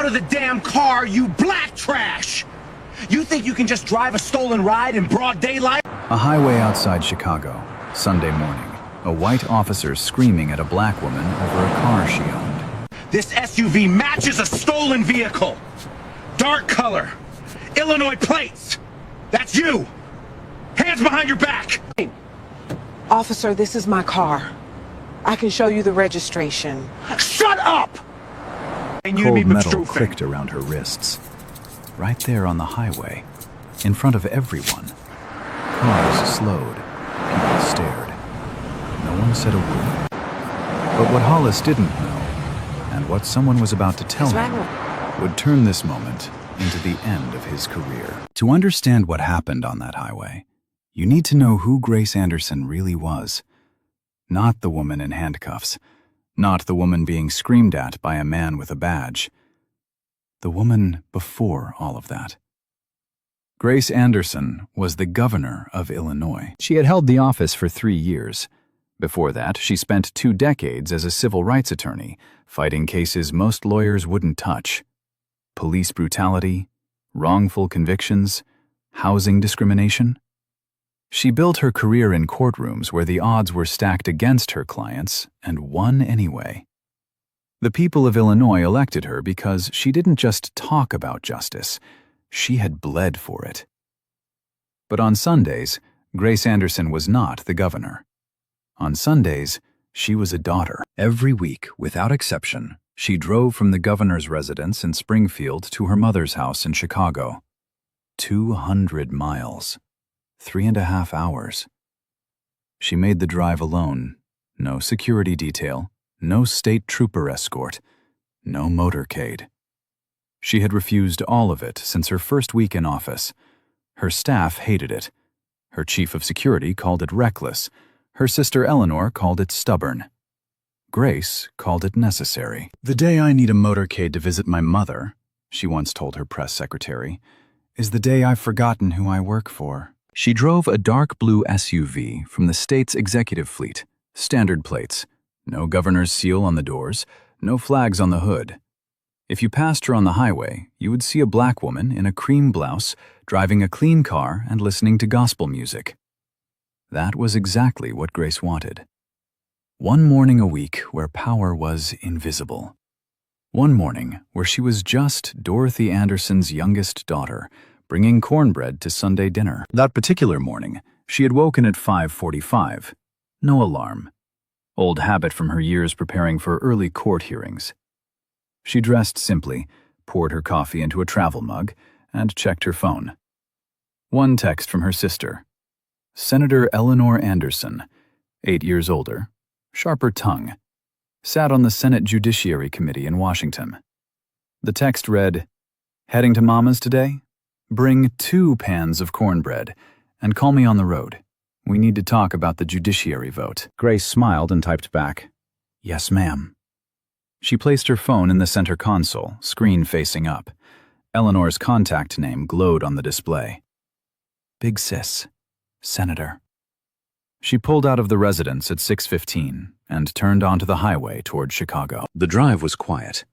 out of the damn car, you black trash! You think you can just drive a stolen ride in broad daylight? A highway outside Chicago, Sunday morning. A white officer screaming at a black woman over a car she owned. This SUV matches a stolen vehicle. Dark color. Illinois plates. That's you. Hands behind your back. Officer, this is my car. I can show you the registration. Shut up! And you Cold metal clicked around her wrists. Right there on the highway, in front of everyone. Cars slowed. People stared. No one said a word. But what Hollis didn't know, and what someone was about to tell him, would turn this moment into the end of his career. To understand what happened on that highway, you need to know who Grace Anderson really was. Not the woman in handcuffs. Not the woman being screamed at by a man with a badge. The woman before all of that. Grace Anderson was the governor of Illinois. She had held the office for 3 years. Before that, she spent 2 decades as a civil rights attorney, fighting cases most lawyers wouldn't touch. Police brutality, wrongful convictions, housing discrimination. She built her career in courtrooms where the odds were stacked against her clients and won anyway. The people of Illinois elected her because she didn't just talk about justice, she had bled for it. But on Sundays, Grace Anderson was not the governor. On Sundays, she was a daughter. Every week, without exception, she drove from the governor's residence in Springfield to her mother's house in Chicago. 200 miles. 3.5 hours. She made the drive alone. No security detail, no state trooper escort, no motorcade. She had refused all of it since her first week in office. Her staff hated it. Her chief of security called it reckless. Her sister Eleanor called it stubborn. Grace called it necessary. "The day I need a motorcade to visit my mother," she once told her press secretary, "is the day I've forgotten who I work for." She drove a dark blue SUV from the state's executive fleet, standard plates, no governor's seal on the doors, no flags on the hood. If you passed her on the highway, you would see a black woman in a cream blouse driving a clean car and listening to gospel music. That was exactly what Grace wanted. One morning a week where power was invisible. One morning where she was just Dorothy Anderson's youngest daughter, bringing cornbread to Sunday dinner. That particular morning, she had woken at 5:45. No alarm. Old habit from her years preparing for early court hearings. She dressed simply, poured her coffee into a travel mug, and checked her phone. One text from her sister. Senator Eleanor Anderson, 8 years older, sharper tongue, sat on the Senate Judiciary Committee in Washington. The text read, "Heading to Mama's today? Bring 2 pans of cornbread, and call me on the road. We need to talk about the judiciary vote." Grace smiled and typed back, "Yes, ma'am." She placed her phone in the center console, screen facing up. Eleanor's contact name glowed on the display. Big Sis, Senator. She pulled out of the residence at 6:15 and turned onto the highway toward Chicago. The drive was quiet.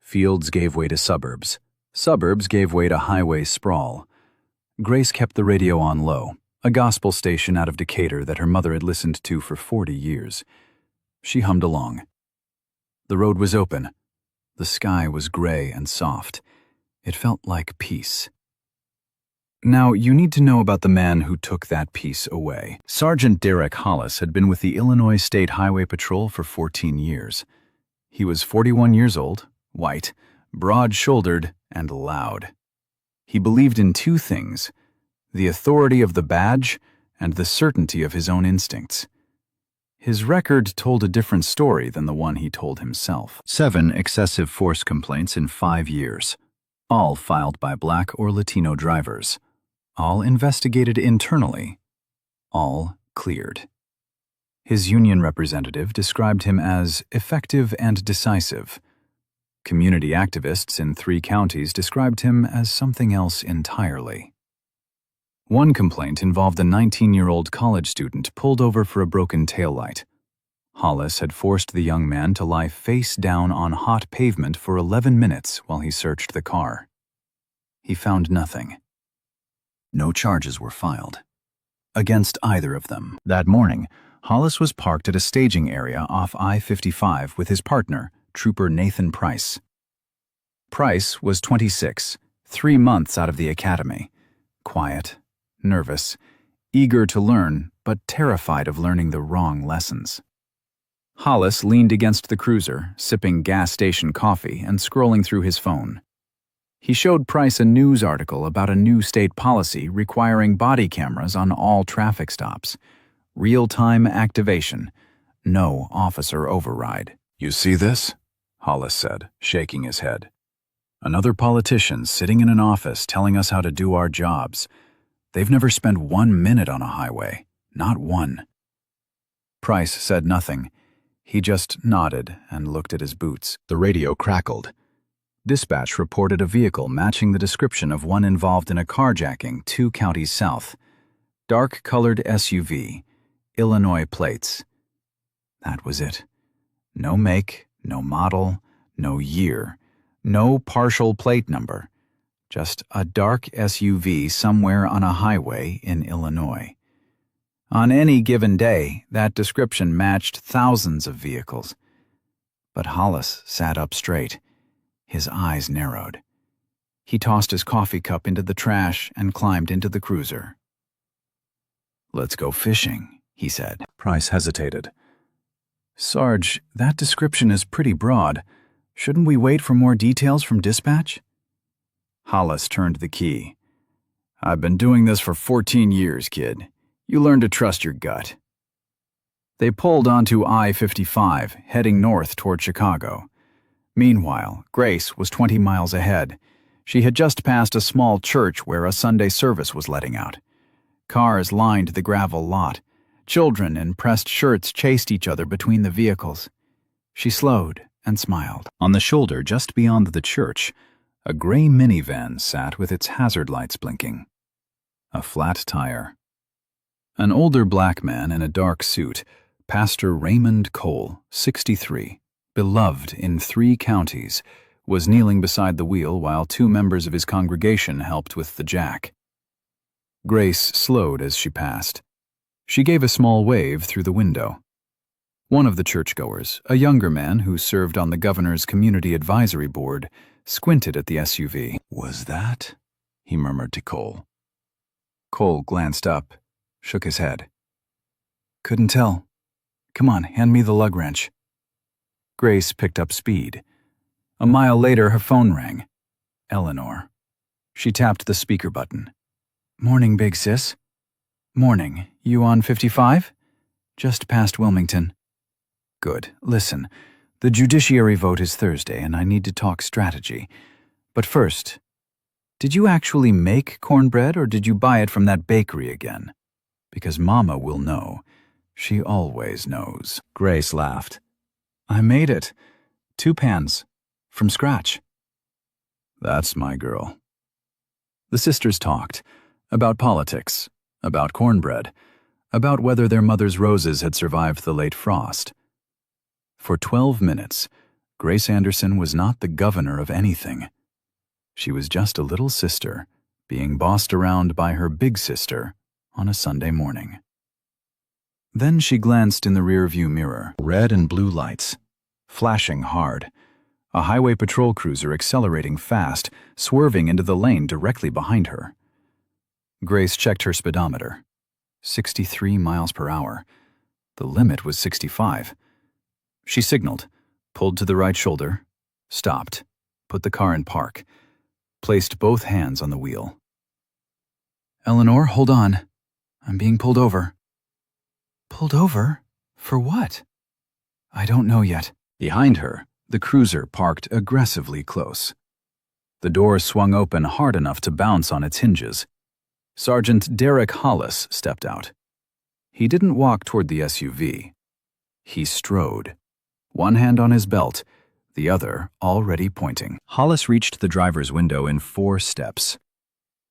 Fields gave way to suburbs. Suburbs gave way to highway sprawl. Grace kept the radio on low, a gospel station out of Decatur that her mother had listened to for 40 years. She hummed along. The road was open. The sky was gray and soft. It felt like peace. Now, you need to know about the man who took that peace away. Sergeant Derek Hollis had been with the Illinois State Highway Patrol for 14 years. He was 41 years old, white, broad-shouldered, and loud. He believed in 2 things: the authority of the badge and the certainty of his own instincts. His record told a different story than the one he told himself. 7 excessive force complaints in 5 years, all filed by Black or Latino drivers, all investigated internally, all cleared. His union representative described him as effective and decisive. Community activists in 3 counties described him as something else entirely. One complaint involved a 19-year-old college student pulled over for a broken taillight. Hollis had forced the young man to lie face down on hot pavement for 11 minutes while he searched the car. He found nothing. No charges were filed against either of them. That morning, Hollis was parked at a staging area off I-55 with his partner, Trooper Nathan Price. Price was 26, 3 months out of the academy, quiet, nervous, eager to learn, but terrified of learning the wrong lessons. Hollis leaned against the cruiser, sipping gas station coffee and scrolling through his phone. He showed Price a news article about a new state policy requiring body cameras on all traffic stops. Real-time activation. No officer override. "You see this?" Hollis said, shaking his head. "Another politician sitting in an office telling us how to do our jobs. They've never spent 1 minute on a highway. Not one." Price said nothing. He just nodded and looked at his boots. The radio crackled. Dispatch reported a vehicle matching the description of one involved in a carjacking 2 counties south. Dark-colored SUV, Illinois plates. That was it. No make, no model, no year, no partial plate number. Just a dark SUV somewhere on a highway in Illinois. On any given day, that description matched thousands of vehicles. But Hollis sat up straight. His eyes narrowed. He tossed his coffee cup into the trash and climbed into the cruiser. "Let's go fishing," he said. Price hesitated. "Sarge, that description is pretty broad. Shouldn't we wait for more details from dispatch?" Hollis turned the key. "I've been doing this for 14 years, kid. You learn to trust your gut." They pulled onto I-55, heading north toward Chicago. Meanwhile, Grace was 20 miles ahead. She had just passed a small church where a Sunday service was letting out. Cars lined the gravel lot. Children in pressed shirts chased each other between the vehicles. She slowed and smiled. On the shoulder just beyond the church, a gray minivan sat with its hazard lights blinking. A flat tire. An older black man in a dark suit, Pastor Raymond Cole, 63, beloved in 3 counties, was kneeling beside the wheel while 2 members of his congregation helped with the jack. Grace slowed as she passed. She gave a small wave through the window. One of the churchgoers, a younger man who served on the governor's community advisory board, squinted at the SUV. "Was that?" he murmured to Cole. Cole glanced up, shook his head. "Couldn't tell. Come on, hand me the lug wrench." Grace picked up speed. A mile later, her phone rang. Eleanor. She tapped the speaker button. "Morning, big sis." "Morning. You on 55? Just past Wilmington." "Good. Listen, the judiciary vote is Thursday, and I need to talk strategy. But first, did you actually make cornbread, or did you buy it from that bakery again? Because Mama will know. She always knows." Grace laughed. "I made it. 2 pans. From scratch." "That's my girl." The sisters talked. About politics. About cornbread. About whether their mother's roses had survived the late frost. For 12 minutes, Grace Anderson was not the governor of anything. She was just a little sister, being bossed around by her big sister on a Sunday morning. Then she glanced in the rearview mirror. Red and blue lights, flashing hard. A highway patrol cruiser accelerating fast, swerving into the lane directly behind her. Grace checked her speedometer. 63 miles per hour. The limit was 65. She signaled, pulled to the right shoulder, stopped, put the car in park, placed both hands on the wheel. "Eleanor, hold on. I'm being pulled over." "Pulled over? For what?" "I don't know yet." Behind her, the cruiser parked aggressively close. The door swung open hard enough to bounce on its hinges. Sergeant Derek Hollis stepped out. He didn't walk toward the SUV. He strode, one hand on his belt, the other already pointing. Hollis reached the driver's window in 4 steps.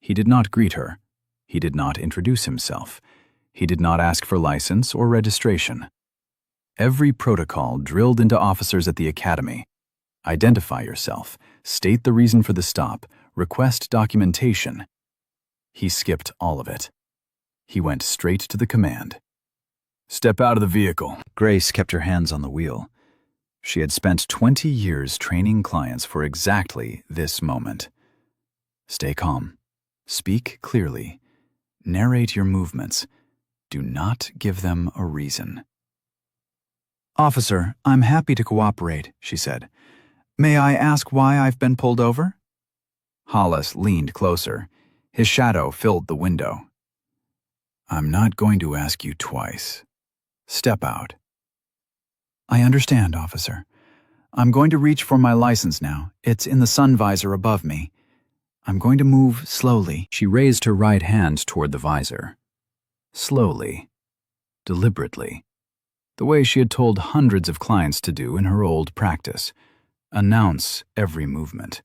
He did not greet her. He did not introduce himself. He did not ask for license or registration. Every protocol drilled into officers at the academy. Identify yourself, state the reason for the stop, request documentation. He skipped all of it. He went straight to the command. Step out of the vehicle. Grace kept her hands on the wheel. She had spent 20 years training clients for exactly this moment. Stay calm. Speak clearly. Narrate your movements. Do not give them a reason. Officer, I'm happy to cooperate, she said. May I ask why I've been pulled over? Hollis leaned closer. His shadow filled the window. I'm not going to ask you twice. Step out. I understand, officer. I'm going to reach for my license now. It's in the sun visor above me. I'm going to move slowly. She raised her right hand toward the visor. Slowly. Deliberately. The way she had told hundreds of clients to do in her old practice. Announce every movement.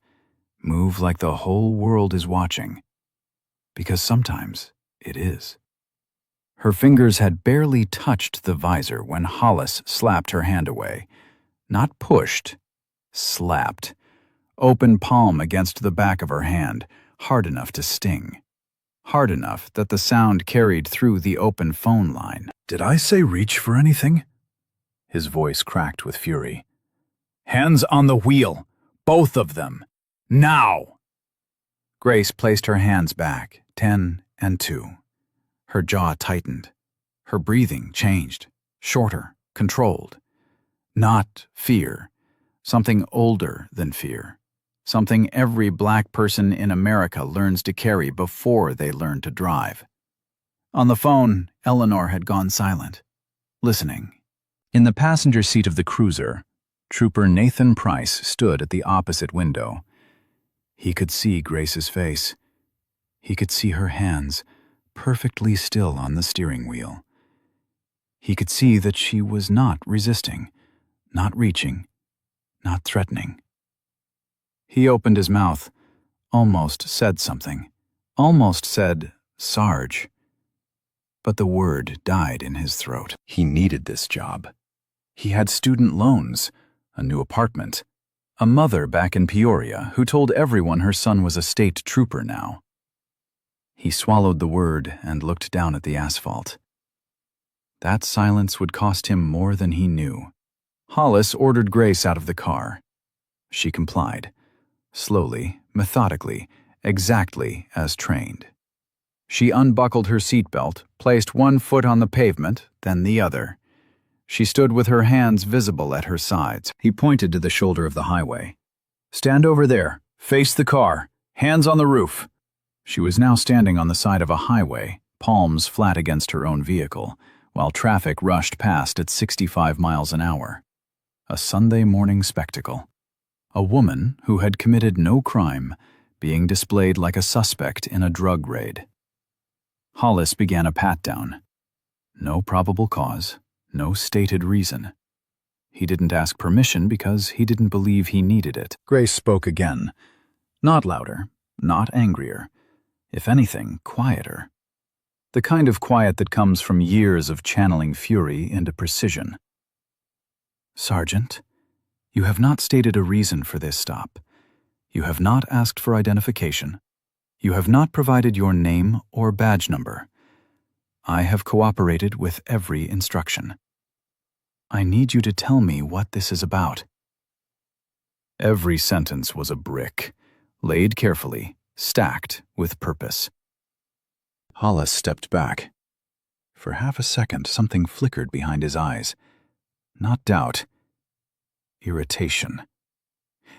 Move like the whole world is watching. Because sometimes it is. Her fingers had barely touched the visor when Hollis slapped her hand away. Not pushed, slapped. Open palm against the back of her hand, hard enough to sting. Hard enough that the sound carried through the open phone line. Did I say reach for anything? His voice cracked with fury. Hands on the wheel, both of them. Now! Grace placed her hands back, 10 and 2. Her jaw tightened. Her breathing changed, shorter, controlled. Not fear, something older than fear. Something every black person in America learns to carry before they learn to drive. On the phone, Eleanor had gone silent, listening. In the passenger seat of the cruiser, Trooper Nathan Price stood at the opposite window. He could see Grace's face. He could see her hands, perfectly still on the steering wheel. He could see that she was not resisting, not reaching, not threatening. He opened his mouth, almost said something, almost said, Sarge. But the word died in his throat. He needed this job. He had student loans, a new apartment, a mother back in Peoria who told everyone her son was a state trooper now. He swallowed the word and looked down at the asphalt. That silence would cost him more than he knew. Hollis ordered Grace out of the car. She complied, slowly, methodically, exactly as trained. She unbuckled her seatbelt, placed one foot on the pavement, then the other. She stood with her hands visible at her sides. He pointed to the shoulder of the highway. Stand over there. Face the car. Hands on the roof. She was now standing on the side of a highway, palms flat against her own vehicle, while traffic rushed past at 65 miles an hour. A Sunday morning spectacle. A woman who had committed no crime being displayed like a suspect in a drug raid. Hollis began a pat-down. No probable cause, no stated reason. He didn't ask permission because he didn't believe he needed it. Grace spoke again. Not louder, not angrier. If anything, quieter. The kind of quiet that comes from years of channeling fury into precision. Sergeant, you have not stated a reason for this stop. You have not asked for identification. You have not provided your name or badge number. I have cooperated with every instruction. I need you to tell me what this is about. Every sentence was a brick, laid carefully, stacked with purpose. Hollis stepped back. For half a second, something flickered behind his eyes. Not doubt. Irritation.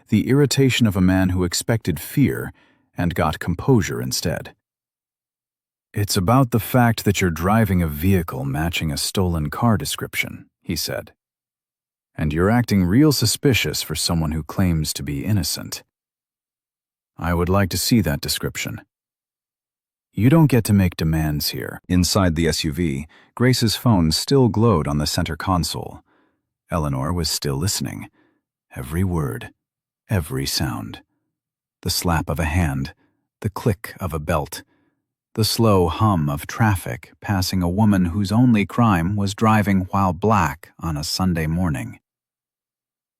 The irritation of a man who expected fear and got composure instead. It's about the fact that you're driving a vehicle matching a stolen car description, he said. And you're acting real suspicious for someone who claims to be innocent. I would like to see that description. You don't get to make demands here. Inside the SUV, Grace's phone still glowed on the center console. Eleanor was still listening. Every word, every sound. The slap of a hand, the click of a belt, The slow hum of traffic passing a woman whose only crime was driving while black on a Sunday morning.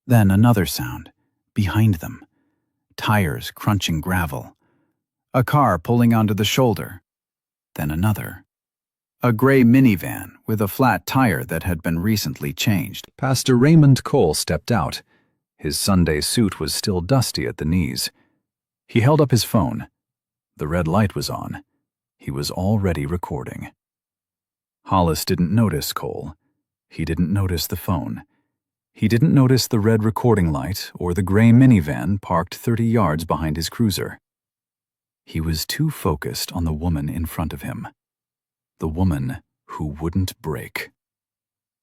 Then another sound, behind them. Tires crunching gravel. A car pulling onto the shoulder. Then another. A gray minivan with a flat tire that had been recently changed. Pastor Raymond Cole stepped out. His Sunday suit was still dusty at the knees. He held up his phone. The red light was on. He was already recording. Hollis didn't notice Cole. He didn't notice the phone. He didn't notice the red recording light or the gray minivan parked 30 yards behind his cruiser. He was too focused on the woman in front of him. The woman who wouldn't break.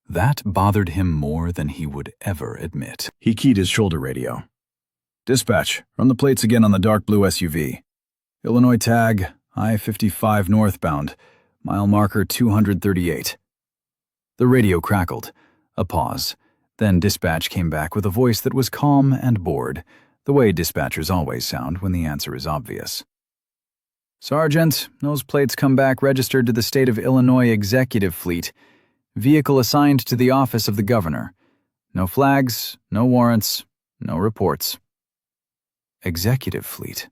That bothered him more than he would ever admit. He keyed his shoulder radio. "Dispatch, run the plates again on the dark blue SUV. Illinois tag, I-55 northbound, mile marker 238. The radio crackled. A pause. Then dispatch came back with a voice that was calm and bored, the way dispatchers always sound when the answer is obvious. "Sergeant, those plates come back registered to the State of Illinois Executive Fleet. Vehicle assigned to the office of the governor. No flags, no warrants, no reports." Executive Fleet.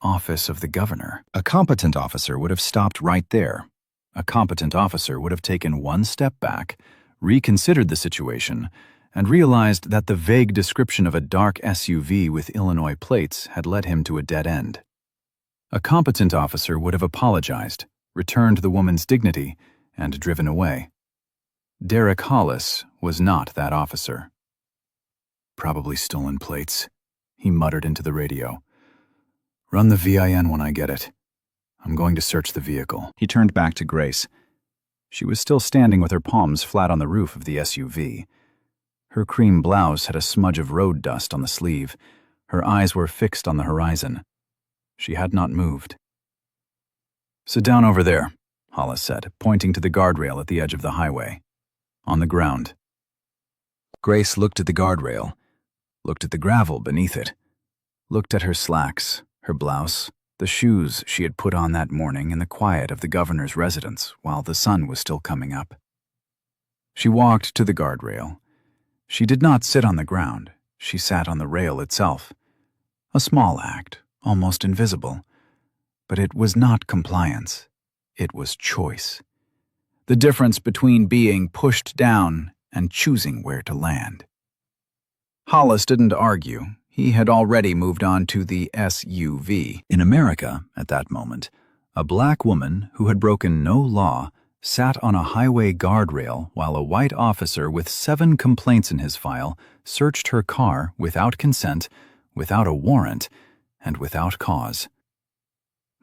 Office of the governor. A competent officer would have stopped right there. A competent officer would have taken one step back, reconsidered the situation, and realized that the vague description of a dark SUV with Illinois plates had led him to a dead end. A competent officer would have apologized, returned the woman's dignity, and driven away. Derek Hollis was not that officer. "Probably stolen plates," he muttered into the radio. "Run the VIN when I get it. I'm going to search the vehicle." He turned back to Grace. She was still standing with her palms flat on the roof of the SUV. Her cream blouse had a smudge of road dust on the sleeve. Her eyes were fixed on the horizon. She had not moved. "Sit down over there," Hollis said, pointing to the guardrail at the edge of the highway. On the ground. Grace looked at the guardrail, looked at the gravel beneath it, looked at her slacks, her blouse, the shoes she had put on that morning in the quiet of the governor's residence while the sun was still coming up. She walked to the guardrail. She did not sit on the ground. She sat on the rail itself. A small act, almost invisible. But it was not compliance. It was choice. The difference between being pushed down and choosing where to land. Hollis didn't argue. He had already moved on to the SUV. In America, at that moment, a black woman who had broken no law sat on a highway guardrail while a white officer with 7 complaints in his file searched her car without consent, without a warrant, and without cause.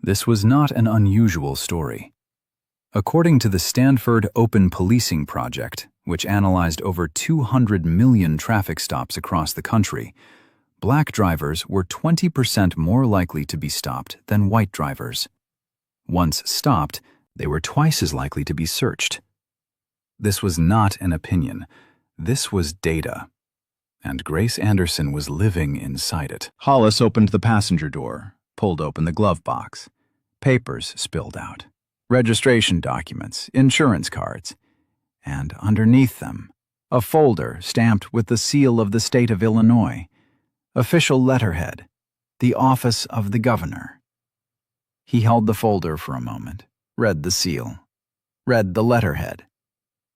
This was not an unusual story. According to the Stanford Open Policing Project, which analyzed over 200 million traffic stops across the country, black drivers were 20% more likely to be stopped than white drivers. Once stopped, they were twice as likely to be searched. This was not an opinion. This was data. And Grace Anderson was living inside it. Hollis opened the passenger door, pulled open the glove box. Papers spilled out. Registration documents, insurance cards. And underneath them, a folder stamped with the seal of the state of Illinois. Official letterhead, the office of the governor. He held the folder for a moment, read the seal, read the letterhead.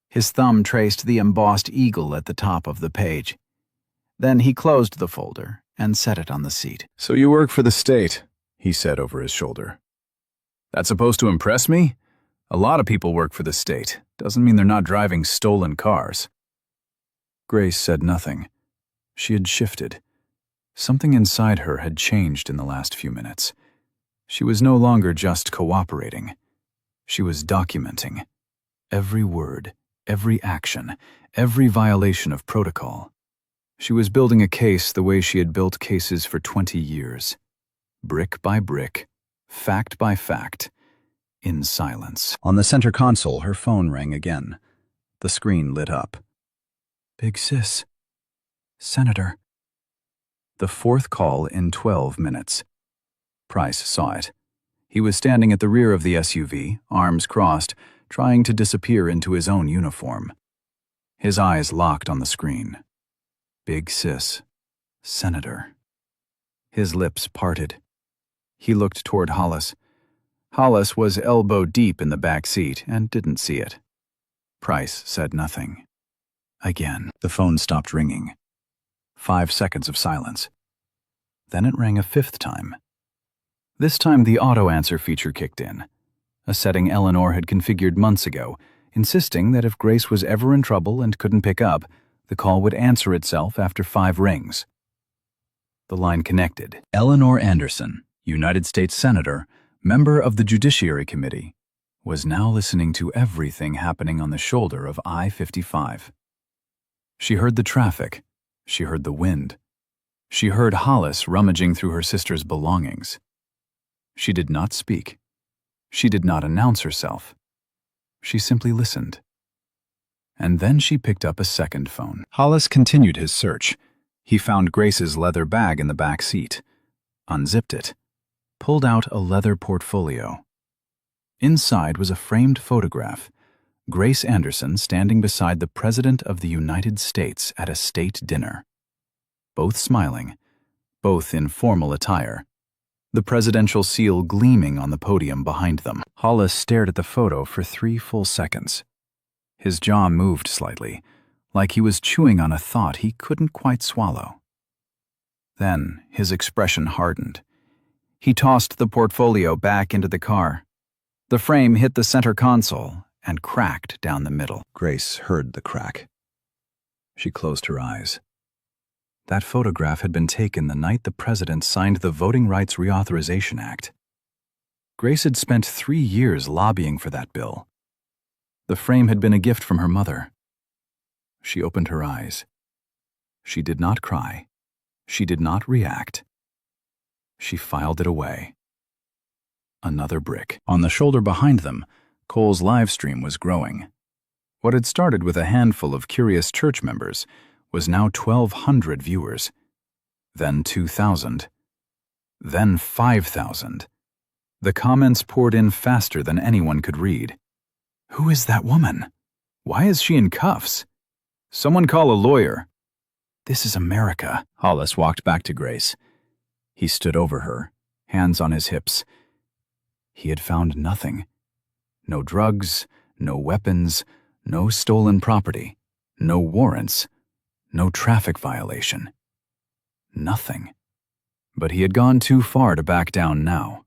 His thumb traced the embossed eagle at the top of the page. Then he closed the folder and set it on the seat. "So you work for the state," he said over his shoulder. "That's supposed to impress me? A lot of people work for the state. Doesn't mean they're not driving stolen cars." Grace said nothing. She had shifted. Something inside her had changed in the last few minutes. She was no longer just cooperating. She was documenting. Every word, every action, every violation of protocol. She was building a case the way she had built cases for 20 years. Brick by brick, fact by fact, in silence. On the center console, her phone rang again. The screen lit up. "Big Sis. Senator." The 4th call in 12 minutes. Price saw it. He was standing at the rear of the SUV, arms crossed, trying to disappear into his own uniform. His eyes locked on the screen. Big Sis. Senator. His lips parted. He looked toward Hollis. Hollis was elbow deep in the back seat and didn't see it. Price said nothing. Again, the phone stopped ringing. 5 seconds of silence. Then it rang a 5th time. This time the auto-answer feature kicked in, a setting Eleanor had configured months ago, insisting that if Grace was ever in trouble and couldn't pick up, the call would answer itself after 5 rings. The line connected. Eleanor Anderson, United States Senator, member of the Judiciary Committee, was now listening to everything happening on the shoulder of I-55. She heard the traffic. She heard the wind. She heard Hollis rummaging through her sister's belongings. She did not speak. She did not announce herself. She simply listened. And then she picked up a second phone. Hollis continued his search. He found Grace's leather bag in the back seat, unzipped it, pulled out a leather portfolio. Inside was a framed photograph, Grace Anderson standing beside the President of the United States at a state dinner. Both smiling, both in formal attire, the presidential seal gleaming on the podium behind them. Hollis stared at the photo for 3 full seconds. His jaw moved slightly, like he was chewing on a thought he couldn't quite swallow. Then his expression hardened. He tossed the portfolio back into the car. The frame hit the center console and cracked down the middle. Grace heard the crack. She closed her eyes. That photograph had been taken the night the president signed the Voting Rights Reauthorization Act. Grace had spent 3 years lobbying for that bill. The frame had been a gift from her mother. She opened her eyes. She did not cry. She did not react. She filed it away. Another brick. On the shoulder behind them, Cole's live stream was growing. What had started with a handful of curious church members was now 1,200 viewers, then 2,000, then 5,000. The comments poured in faster than anyone could read. Who is that woman? Why is she in cuffs? Someone call a lawyer. This is America. Hollis walked back to Grace. He stood over her, hands on his hips. He had found nothing. No drugs, no weapons, no stolen property, no warrants, no traffic violation. Nothing. But he had gone too far to back down now.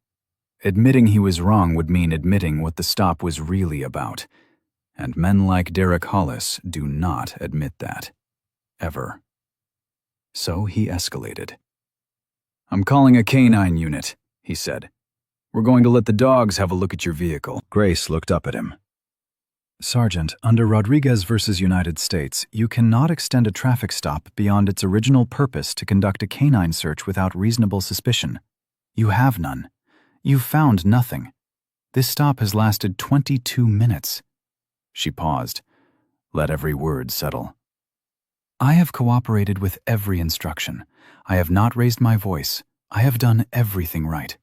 Admitting he was wrong would mean admitting what the stop was really about, and men like Derek Hollis do not admit that. Ever. So he escalated. "I'm calling a canine unit," he said. "We're going to let the dogs have a look at your vehicle." Grace looked up at him. "Sergeant, under Rodriguez versus United States, you cannot extend a traffic stop beyond its original purpose to conduct a canine search without reasonable suspicion. You have none. You found nothing. This stop has lasted 22 minutes. She paused. Let every word settle. "I have cooperated with every instruction. I have not raised my voice. I have done everything right.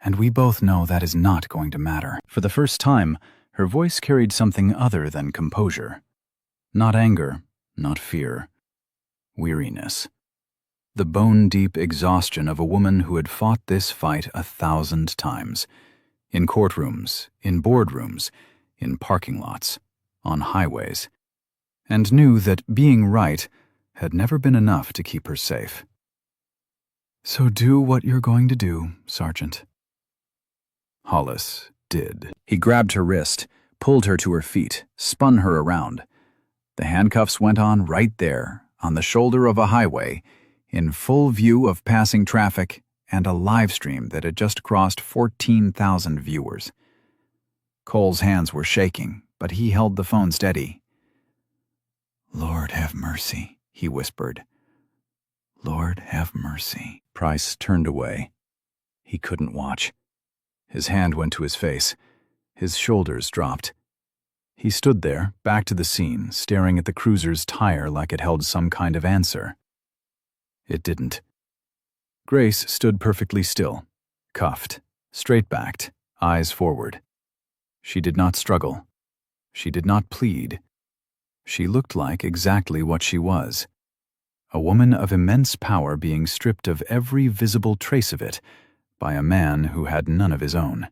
And we both know that is not going to matter." For the first time, her voice carried something other than composure. Not anger, not fear. Weariness. The bone-deep exhaustion of a woman who had fought this fight 1,000 times. In courtrooms, in boardrooms, in parking lots, on highways. And knew that being right had never been enough to keep her safe. "So do what you're going to do, Sergeant." Hollis did. He grabbed her wrist, pulled her to her feet, spun her around. The handcuffs went on right there, on the shoulder of a highway, in full view of passing traffic and a live stream that had just crossed 14,000 viewers. Cole's hands were shaking, but he held the phone steady. "Lord have mercy," he whispered. "Lord have mercy." Price turned away. He couldn't watch. His hand went to his face. His shoulders dropped. He stood there, back to the scene, staring at the cruiser's tire like it held some kind of answer. It didn't. Grace stood perfectly still, cuffed, straight-backed, eyes forward. She did not struggle. She did not plead. She looked like exactly what she was. A woman of immense power being stripped of every visible trace of it by a man who had none of his own.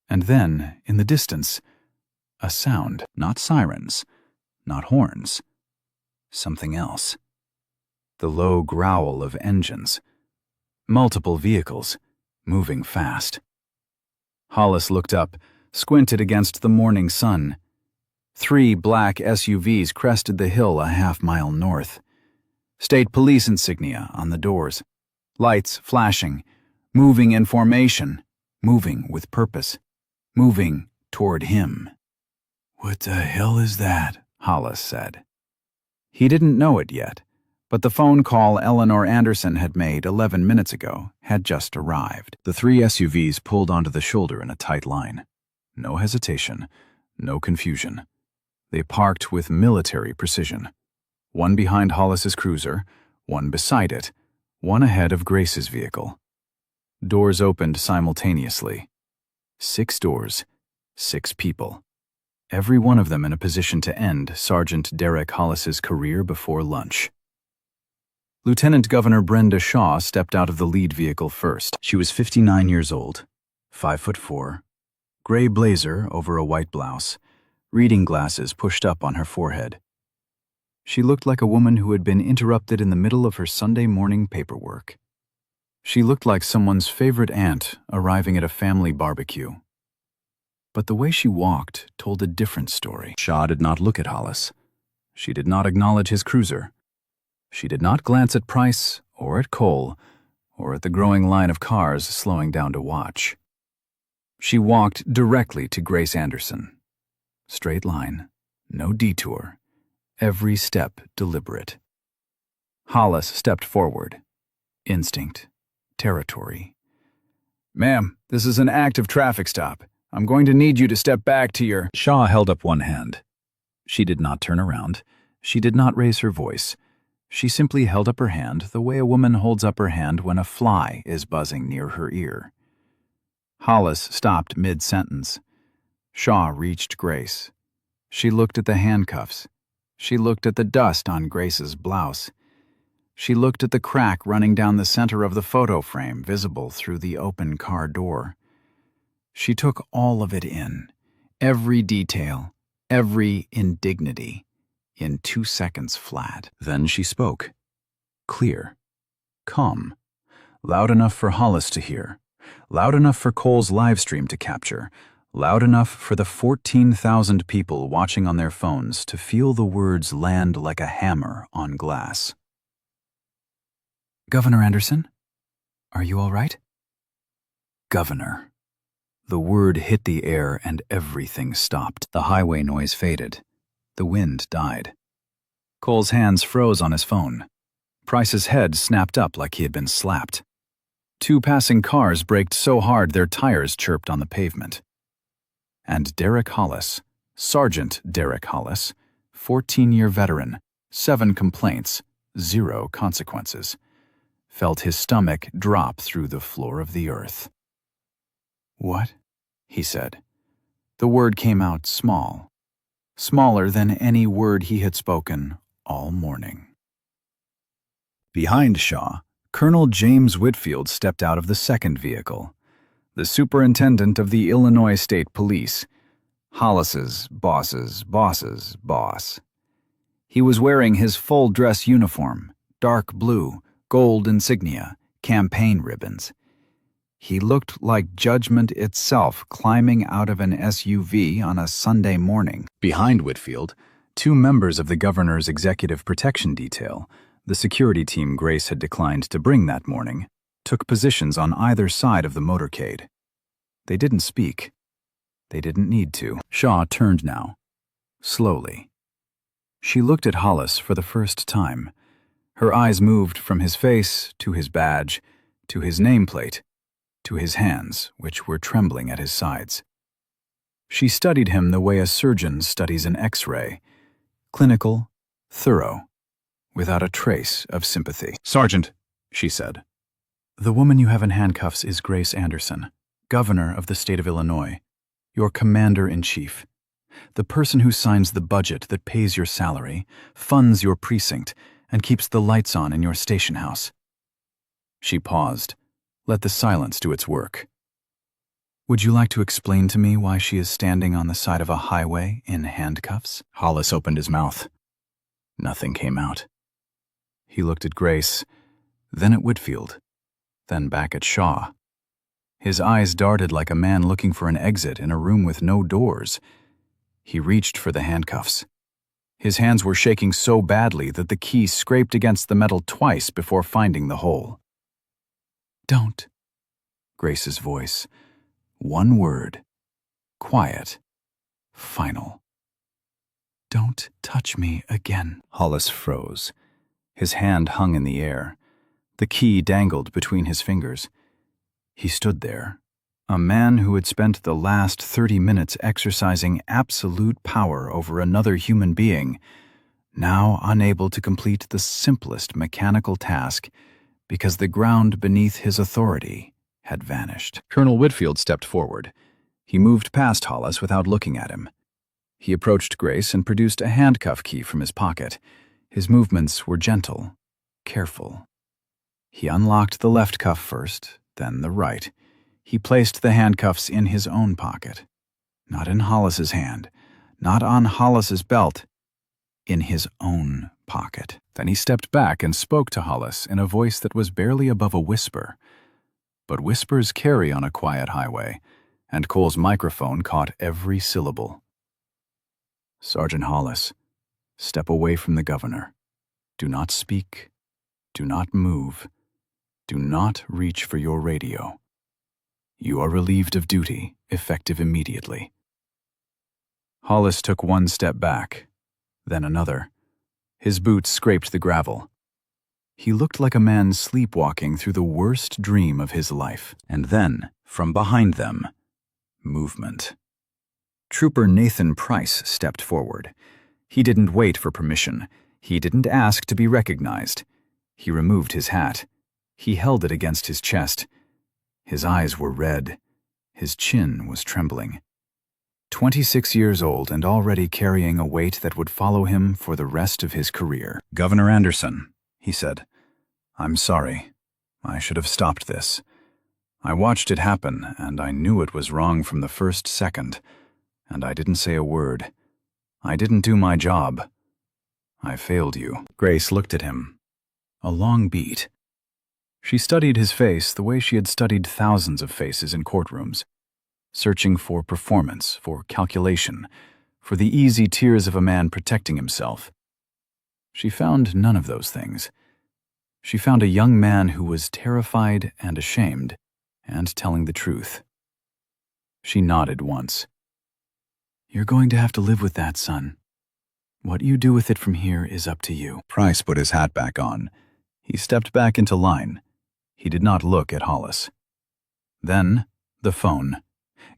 And then, in the distance, a sound, not sirens, not horns, something else. The low growl of engines. Multiple vehicles, moving fast. Hollis looked up, squinted against the morning sun. 3 black SUVs crested the hill a half-mile north. State police insignia on the doors. Lights flashing, moving in formation, moving with purpose, moving toward him. "What the hell is that?" Hollis said. He didn't know it yet, but the phone call Eleanor Anderson had made 11 minutes ago had just arrived. The 3 SUVs pulled onto the shoulder in a tight line. No hesitation, no confusion. They parked with military precision. One behind Hollis's cruiser, one beside it, one ahead of Grace's vehicle. Doors opened simultaneously. 6 doors, 6 people. Every one of them in a position to end Sergeant Derek Hollis's career before lunch. Lieutenant Governor Brenda Shaw stepped out of the lead vehicle first. She was 59 years old, 5'4", gray blazer over a white blouse, reading glasses pushed up on her forehead. She looked like a woman who had been interrupted in the middle of her Sunday morning paperwork. She looked like someone's favorite aunt arriving at a family barbecue. But the way she walked told a different story. Shaw did not look at Hollis. She did not acknowledge his cruiser. She did not glance at Price or at Cole or at the growing line of cars slowing down to watch. She walked directly to Grace Anderson. Straight line, no detour, every step deliberate. Hollis stepped forward. Instinct, territory. "Ma'am, this is an active traffic stop. I'm going to need you to step back to your—" Shaw held up one hand. She did not turn around. She did not raise her voice. She simply held up her hand the way a woman holds up her hand when a fly is buzzing near her ear. Hollis stopped mid-sentence. Shaw reached Grace. She looked at the handcuffs. She looked at the dust on Grace's blouse. She looked at the crack running down the center of the photo frame visible through the open car door. She took all of it in, every detail, every indignity, in 2 seconds flat. Then she spoke. Clear. Calm. Loud enough for Hollis to hear. Loud enough for Cole's live stream to capture. Loud enough for the 14,000 people watching on their phones to feel the words land like a hammer on glass. "Governor Anderson? Are you all right?" Governor. The word hit the air and everything stopped. The highway noise faded. The wind died. Cole's hands froze on his phone. Price's head snapped up like he had been slapped. 2 passing cars braked so hard their tires chirped on the pavement. And Derek Hollis, Sergeant Derek Hollis, 14-year veteran, 7 complaints, 0 consequences, felt his stomach drop through the floor of the earth. "What?" he said. The word came out small. Smaller than any word he had spoken all morning. Behind Shaw, Colonel James Whitfield stepped out of the second vehicle. The superintendent of the Illinois State Police, Hollis's boss's boss's boss. He was wearing his full-dress uniform, dark blue, gold insignia, campaign ribbons. He looked like judgment itself climbing out of an SUV on a Sunday morning. Behind Whitfield, 2 members of the governor's executive protection detail, the security team Grace had declined to bring that morning, took positions on either side of the motorcade. They didn't speak. They didn't need to. Shaw turned now. Slowly. She looked at Hollis for the first time. Her eyes moved from his face to his badge, to his nameplate, to his hands, which were trembling at his sides. She studied him the way a surgeon studies an X-ray, clinical, thorough, without a trace of sympathy. "Sergeant," she said. The woman you have in handcuffs is Grace Anderson, governor of the state of Illinois, your commander-in-chief, the person who signs the budget that pays your salary, funds your precinct, and keeps the lights on in your station house. She paused. Let the silence do its work. Would you like to explain to me why she is standing on the side of a highway in handcuffs? Hollis opened his mouth. Nothing came out. He looked at Grace, then at Whitfield, then back at Shaw. His eyes darted like a man looking for an exit in a room with no doors. He reached for the handcuffs. His hands were shaking so badly that the key scraped against the metal twice before finding the hole. Don't. Grace's voice. One word. Quiet. Final. Don't touch me again. Hollis froze. His hand hung in the air. The key dangled between his fingers. He stood there, a man who had spent the last 30 minutes exercising absolute power over another human being, now unable to complete the simplest mechanical task because the ground beneath his authority had vanished. Colonel Whitfield stepped forward. He moved past Hollis without looking at him. He approached Grace and produced a handcuff key from his pocket. His movements were gentle, careful. He unlocked the left cuff first, then the right. He placed the handcuffs in his own pocket. Not in Hollis's hand, not on Hollis's belt, in his own pocket. Then he stepped back and spoke to Hollis in a voice that was barely above a whisper. But whispers carry on a quiet highway, and Cole's microphone caught every syllable. Sergeant Hollis, step away from the governor. Do not speak. Do not move. Do not reach for your radio. You are relieved of duty, effective immediately. Hollis took one step back, then another. His boots scraped the gravel. He looked like a man sleepwalking through the worst dream of his life. And then, from behind them, movement. Trooper Nathan Price stepped forward. He didn't wait for permission. He didn't ask to be recognized. He removed his hat. He held it against his chest. His eyes were red. His chin was trembling. 26 years old and already carrying a weight that would follow him for the rest of his career. Governor Anderson, he said, I'm sorry. I should have stopped this. I watched it happen, and I knew it was wrong from the first second, and I didn't say a word. I didn't do my job. I failed you. Grace looked at him. A long beat. She studied his face the way she had studied thousands of faces in courtrooms, searching for performance, for calculation, for the easy tears of a man protecting himself. She found none of those things. She found a young man who was terrified and ashamed, and telling the truth. She nodded once. You're going to have to live with that, son. What you do with it from here is up to you. Price put his hat back on. He stepped back into line. He did not look at Hollis. Then, the phone.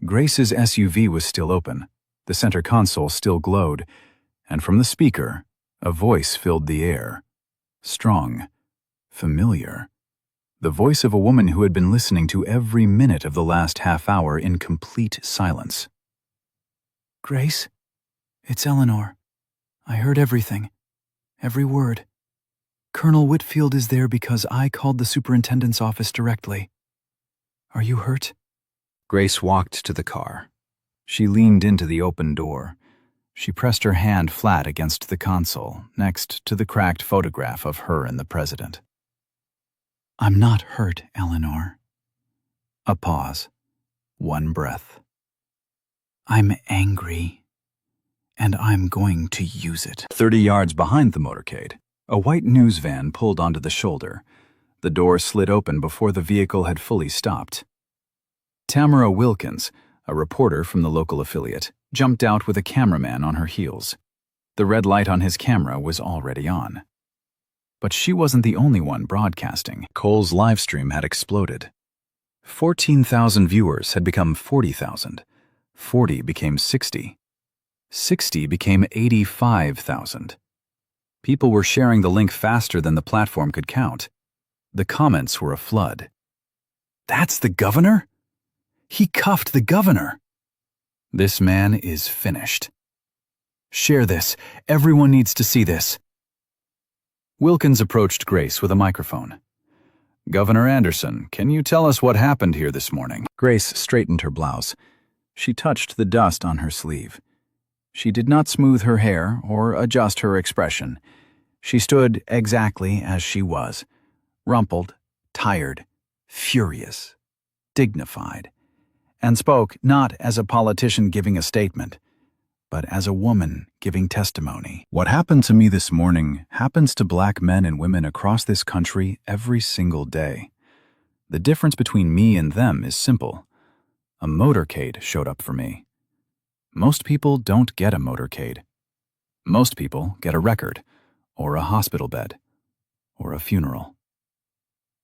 Grace's SUV was still open. The center console still glowed, and from the speaker, a voice filled the air. Strong. Familiar. The voice of a woman who had been listening to every minute of the last half hour in complete silence. Grace? It's Eleanor. I heard everything. Every word. Colonel Whitfield is there because I called the superintendent's office directly. Are you hurt? Grace walked to the car. She leaned into the open door. She pressed her hand flat against the console, next to the cracked photograph of her and the president. I'm not hurt, Eleanor. A pause. One breath. I'm angry, and I'm going to use it. 30 yards behind the motorcade, a white news van pulled onto the shoulder. The door slid open before the vehicle had fully stopped. Tamara Wilkins, a reporter from the local affiliate, jumped out with a cameraman on her heels. The red light on his camera was already on. But she wasn't the only one broadcasting. Cole's live stream had exploded. 14,000 viewers had become 40,000. 40 became 60. 60 became 85,000. People were sharing the link faster than the platform could count. The comments were a flood. That's the governor? He cuffed the governor. This man is finished. Share this. Everyone needs to see this. Wilkins approached Grace with a microphone. Governor Anderson, can you tell us what happened here this morning? Grace straightened her blouse. She touched the dust on her sleeve. She did not smooth her hair or adjust her expression. She stood exactly as she was, rumpled, tired, furious, dignified, and spoke not as a politician giving a statement, but as a woman giving testimony. What happened to me this morning happens to black men and women across this country every single day. The difference between me and them is simple. A motorcade showed up for me. Most people don't get a motorcade. Most people get a record, or a hospital bed, or a funeral.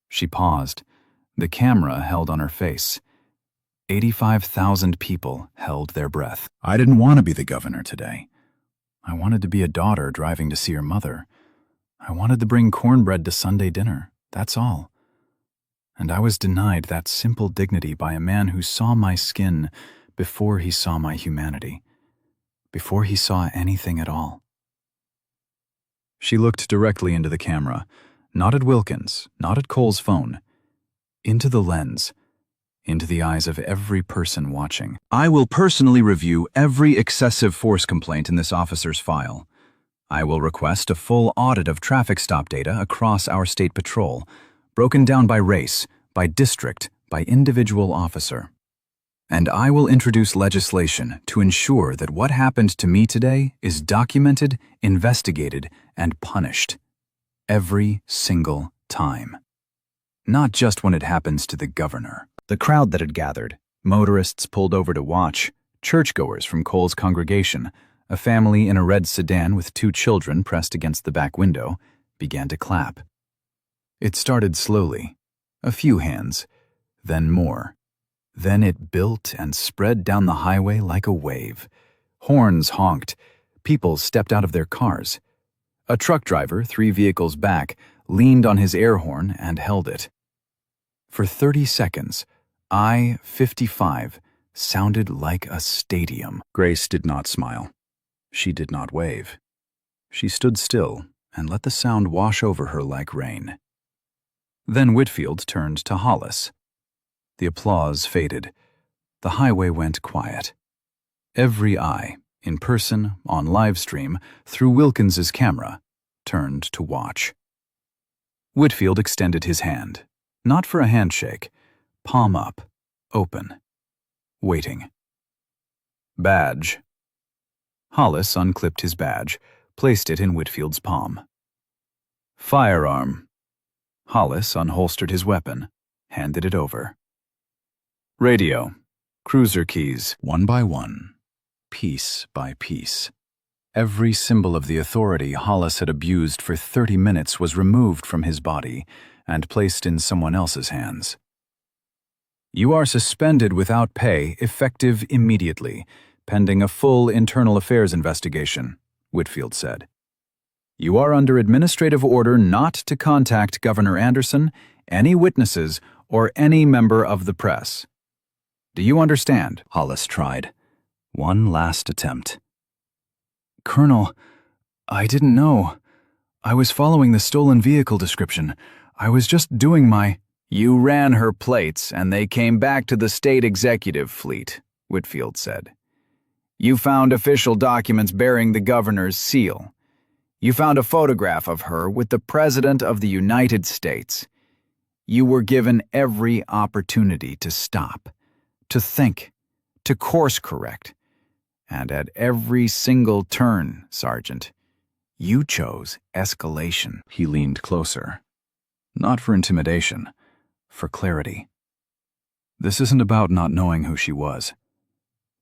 She paused, the camera held on her face. 85,000 people held their breath. I didn't want to be the governor today. I wanted to be a daughter driving to see her mother. I wanted to bring cornbread to Sunday dinner, that's all. And I was denied that simple dignity by a man who saw my skin before he saw my humanity, before he saw anything at all. She looked directly into the camera, not at Wilkins, not at Cole's phone, into the lens, into the eyes of every person watching. I will personally review every excessive force complaint in this officer's file. I will request a full audit of traffic stop data across our state patrol, broken down by race, by district, by individual officer. And I will introduce legislation to ensure that what happened to me today is documented, investigated, and punished. Every single time. Not just when it happens to the governor. The crowd that had gathered, motorists pulled over to watch, churchgoers from Cole's congregation, a family in a red sedan with 2 children pressed against the back window, began to clap. It started slowly, a few hands, then more. Then it built and spread down the highway like a wave. Horns honked. People stepped out of their cars. A truck driver, 3 vehicles back, leaned on his air horn and held it. For 30 seconds, I-55 sounded like a stadium. Grace did not smile. She did not wave. She stood still and let the sound wash over her like rain. Then Whitfield turned to Hollis. The applause faded. The highway went quiet. Every eye, in person, on live stream, through Wilkins's camera, turned to watch. Whitfield extended his hand, not for a handshake, palm up, open, waiting. Badge. Hollis unclipped his badge, placed it in Whitfield's palm. Firearm. Hollis unholstered his weapon, handed it over. Radio. Cruiser keys, one by one, piece by piece. Every symbol of the authority Hollis had abused for 30 minutes was removed from his body and placed in someone else's hands. You are suspended without pay, effective immediately, pending a full internal affairs investigation, Whitfield said. You are under administrative order not to contact Governor Anderson, any witnesses, or any member of the press. Do you understand? Hollis tried. One last attempt. Colonel, I didn't know. I was following the stolen vehicle description. I was just doing my... You ran her plates, and they came back to the state executive fleet, Whitfield said. You found official documents bearing the governor's seal. You found a photograph of her with the President of the United States. You were given every opportunity to stop, to think, to course correct. And at every single turn, Sergeant, you chose escalation. He leaned closer. Not for intimidation, for clarity. This isn't about not knowing who she was.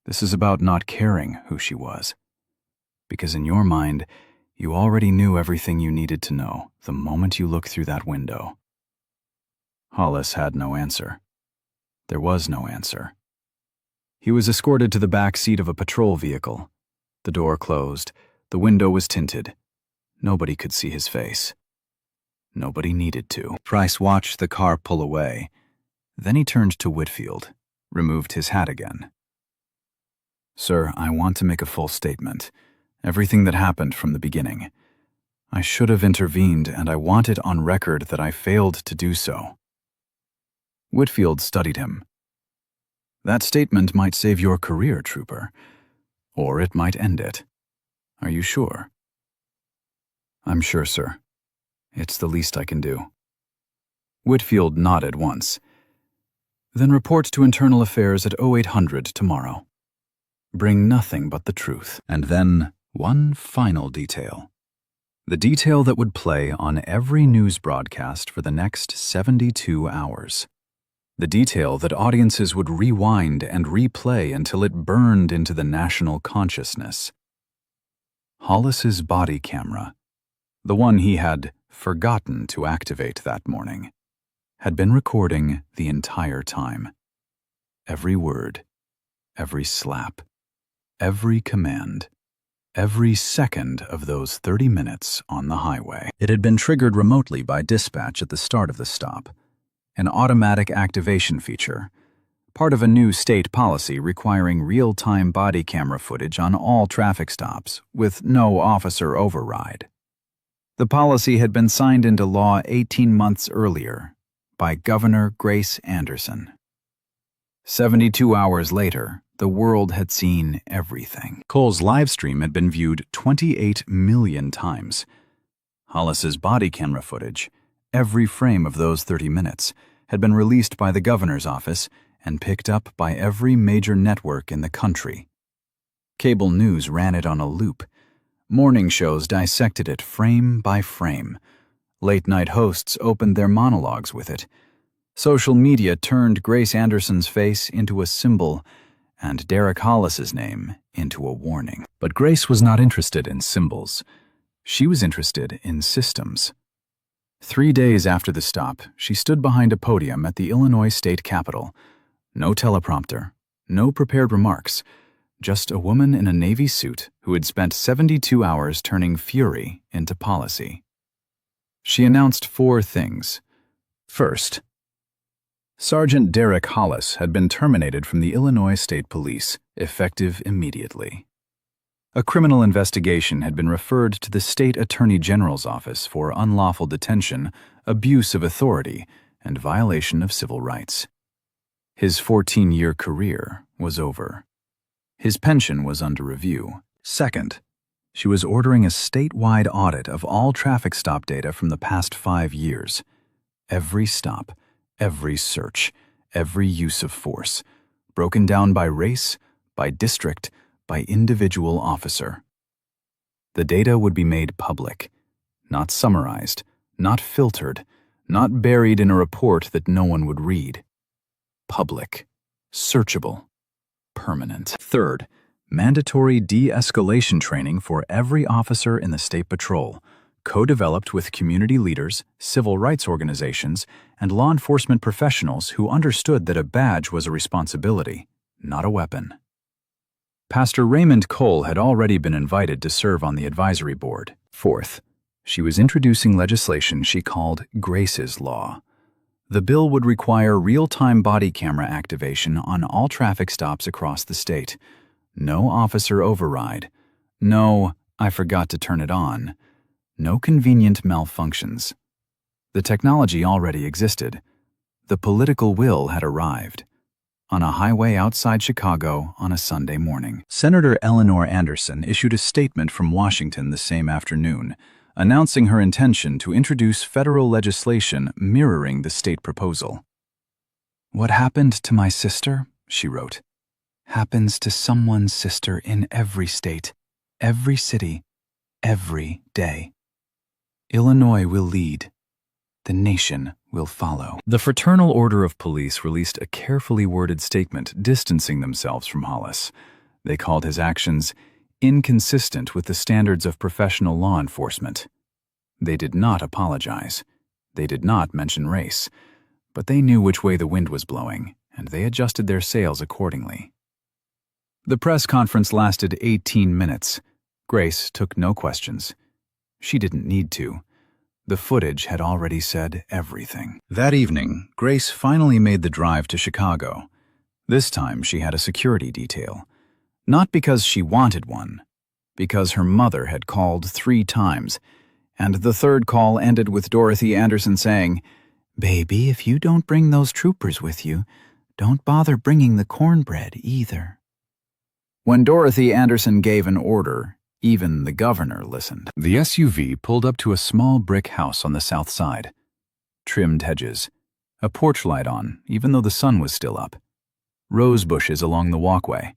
This is about not caring who she was. Because in your mind, you already knew everything you needed to know the moment you looked through that window. Hollis had no answer. There was no answer. He was escorted to the back seat of a patrol vehicle. The door closed. The window was tinted. Nobody could see his face. Nobody needed to. Price watched the car pull away. Then he turned to Whitfield, removed his hat again. "Sir, I want to make a full statement. Everything that happened from the beginning. I should have intervened, and I want it on record that I failed to do so." Whitfield studied him. "That statement might save your career, Trooper, or it might end it. Are you sure?" "I'm sure, sir. It's the least I can do." Whitfield nodded once. "Then report to Internal Affairs at 0800 tomorrow. Bring nothing but the truth." And then one final detail. The detail that would play on every news broadcast for the next 72 hours. The detail that audiences would rewind and replay until it burned into the national consciousness. Hollis's body camera, the one he had forgotten to activate that morning, had been recording the entire time. Every word, every slap, every command, every second of those 30 minutes on the highway. It had been triggered remotely by dispatch at the start of the stop, an automatic activation feature, part of a new state policy requiring real-time body camera footage on all traffic stops with no officer override. The policy had been signed into law 18 months earlier by Governor Grace Anderson. 72 hours later, the world had seen everything. Cole's live stream had been viewed 28 million times. Hollis's body camera footage, every frame of those 30 minutes, had been released by the governor's office and picked up by every major network in the country. Cable news ran it on a loop. Morning shows dissected it frame by frame. Late-night hosts opened their monologues with it. Social media turned Grace Anderson's face into a symbol and Derek Hollis's name into a warning. But Grace was not interested in symbols. She was interested in systems. 3 days after the stop, she stood behind a podium at the Illinois State Capitol. No teleprompter, no prepared remarks, just a woman in a Navy suit who had spent 72 hours turning fury into policy. She announced 4 things. First, Sergeant Derek Hollis had been terminated from the Illinois State Police, effective immediately. A criminal investigation had been referred to the State Attorney General's office for unlawful detention, abuse of authority, and violation of civil rights. His 14-year career was over. His pension was under review. Second, she was ordering a statewide audit of all traffic stop data from the past 5 years. Every stop, every search, every use of force, broken down by race, by district, by individual officer. The data would be made public, not summarized, not filtered, not buried in a report that no one would read. Public, searchable, permanent. Third, mandatory de-escalation training for every officer in the State Patrol, co-developed with community leaders, civil rights organizations, and law enforcement professionals who understood that a badge was a responsibility, not a weapon. Pastor Raymond Cole had already been invited to serve on the advisory board. Fourth, she was introducing legislation she called Grace's Law. The bill would require real-time body camera activation on all traffic stops across the state. No officer override. No, I forgot to turn it on. No convenient malfunctions. The technology already existed. The political will had arrived. On a highway outside Chicago on a Sunday morning, Senator Eleanor Anderson issued a statement from Washington the same afternoon, announcing her intention to introduce federal legislation mirroring the state proposal. "What happened to my sister," she wrote, "happens to someone's sister in every state, every city, every day. Illinois will lead. The nation will follow." The Fraternal Order of Police released a carefully worded statement distancing themselves from Hollis. They called his actions inconsistent with the standards of professional law enforcement. They did not apologize. They did not mention race. But they knew which way the wind was blowing, and they adjusted their sails accordingly. The press conference lasted 18 minutes. Grace took no questions. She didn't need to. The footage had already said everything. That evening, Grace finally made the drive to Chicago. This time she had a security detail. Not because she wanted one, because her mother had called 3 times, and the third call ended with Dorothy Anderson saying, "Baby, if you don't bring those troopers with you, don't bother bringing the cornbread either." When Dorothy Anderson gave an order, even the governor listened. The SUV pulled up to a small brick house on the south side. Trimmed hedges, a porch light on, even though the sun was still up. Rose bushes along the walkway,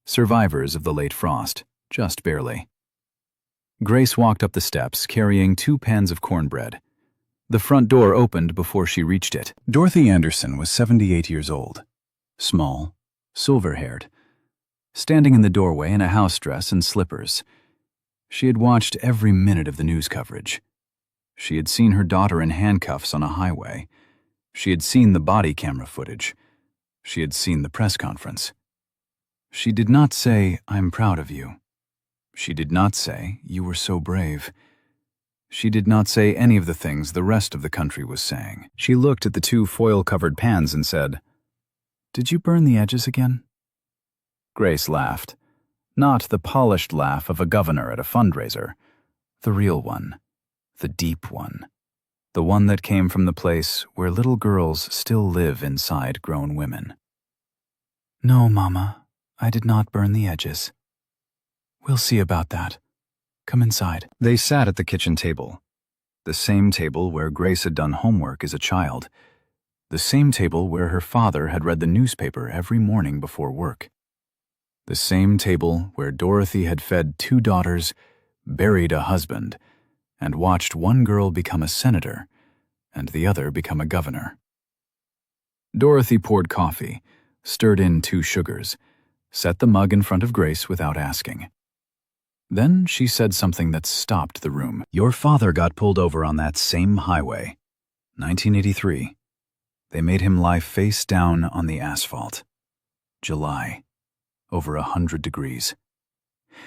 survivors of the late frost, just barely. Grace walked up the steps, carrying 2 pans of cornbread. The front door opened before she reached it. Dorothy Anderson was 78 years old, small, silver-haired, standing in the doorway in a house dress and slippers. She had watched every minute of the news coverage. She had seen her daughter in handcuffs on a highway. She had seen the body camera footage. She had seen the press conference. She did not say, "I'm proud of you." She did not say, "You were so brave." She did not say any of the things the rest of the country was saying. She looked at the 2 foil-covered pans and said, "Did you burn the edges again?" Grace laughed. Not the polished laugh of a governor at a fundraiser. The real one. The deep one. The one that came from the place where little girls still live inside grown women. "No, Mama, I did not burn the edges. We'll see about that. Come inside." They sat at the kitchen table. The same table where Grace had done homework as a child. The same table where her father had read the newspaper every morning before work. The same table where Dorothy had fed 2 daughters, buried a husband, and watched one girl become a senator and the other become a governor. Dorothy poured coffee, stirred in 2 sugars, set the mug in front of Grace without asking. Then she said something that stopped the room. "Your father got pulled over on that same highway. 1983. They made him lie face down on the asphalt. July. Over 100 degrees.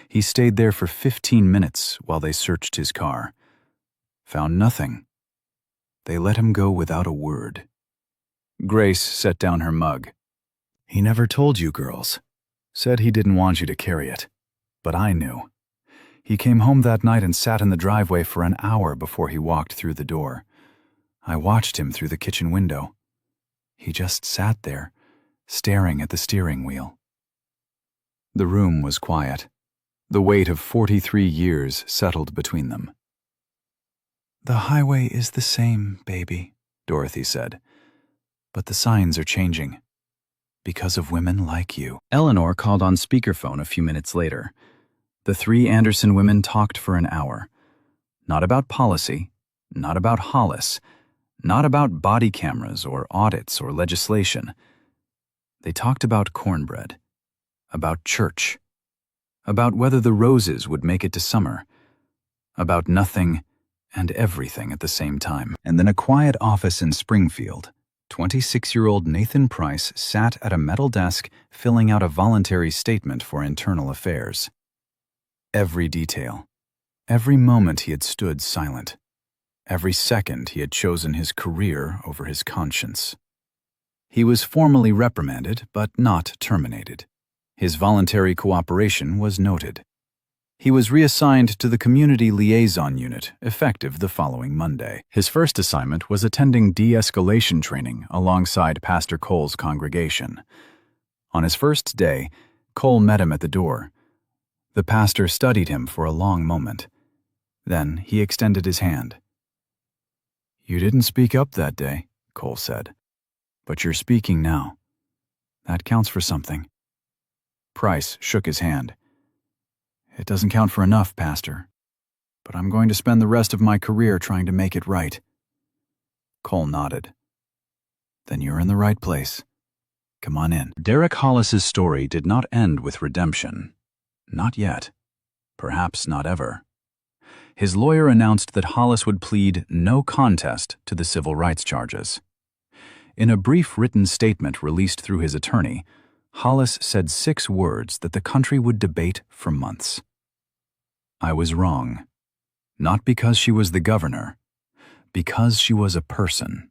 He stayed there for 15 minutes while they searched his car. Found nothing. They let him go without a word." Grace set down her mug. "He never told you girls. Said he didn't want you to carry it. But I knew. He came home that night and sat in the driveway for an hour before he walked through the door. I watched him through the kitchen window. He just sat there, staring at the steering wheel." The room was quiet. The weight of 43 years settled between them. "The highway is the same, baby," Dorothy said. "But the signs are changing. Because of women like you." Eleanor called on speakerphone a few minutes later. The 3 Anderson women talked for an hour. Not about policy, not about Hollis, not about body cameras or audits or legislation. They talked about cornbread, about church, about whether the roses would make it to summer, about nothing and everything at the same time. And in a quiet office in Springfield, 26-year-old Nathan Price sat at a metal desk filling out a voluntary statement for internal affairs. Every detail, every moment he had stood silent, every second he had chosen his career over his conscience. He was formally reprimanded, but not terminated. His voluntary cooperation was noted. He was reassigned to the Community Liaison Unit, effective the following Monday. His first assignment was attending de-escalation training alongside Pastor Cole's congregation. On his first day, Cole met him at the door. The pastor studied him for a long moment. Then he extended his hand. "You didn't speak up that day," Cole said. "But you're speaking now. That counts for something." Price shook his hand. "It doesn't count for enough, Pastor. But I'm going to spend the rest of my career trying to make it right." Cole nodded. "Then you're in the right place. Come on in." Derek Hollis's story did not end with redemption. Not yet. Perhaps not ever. His lawyer announced that Hollis would plead no contest to the civil rights charges. In a brief written statement released through his attorney, Hollis said 6 words that the country would debate for months. "I was wrong. Not because she was the governor, Because she was a person,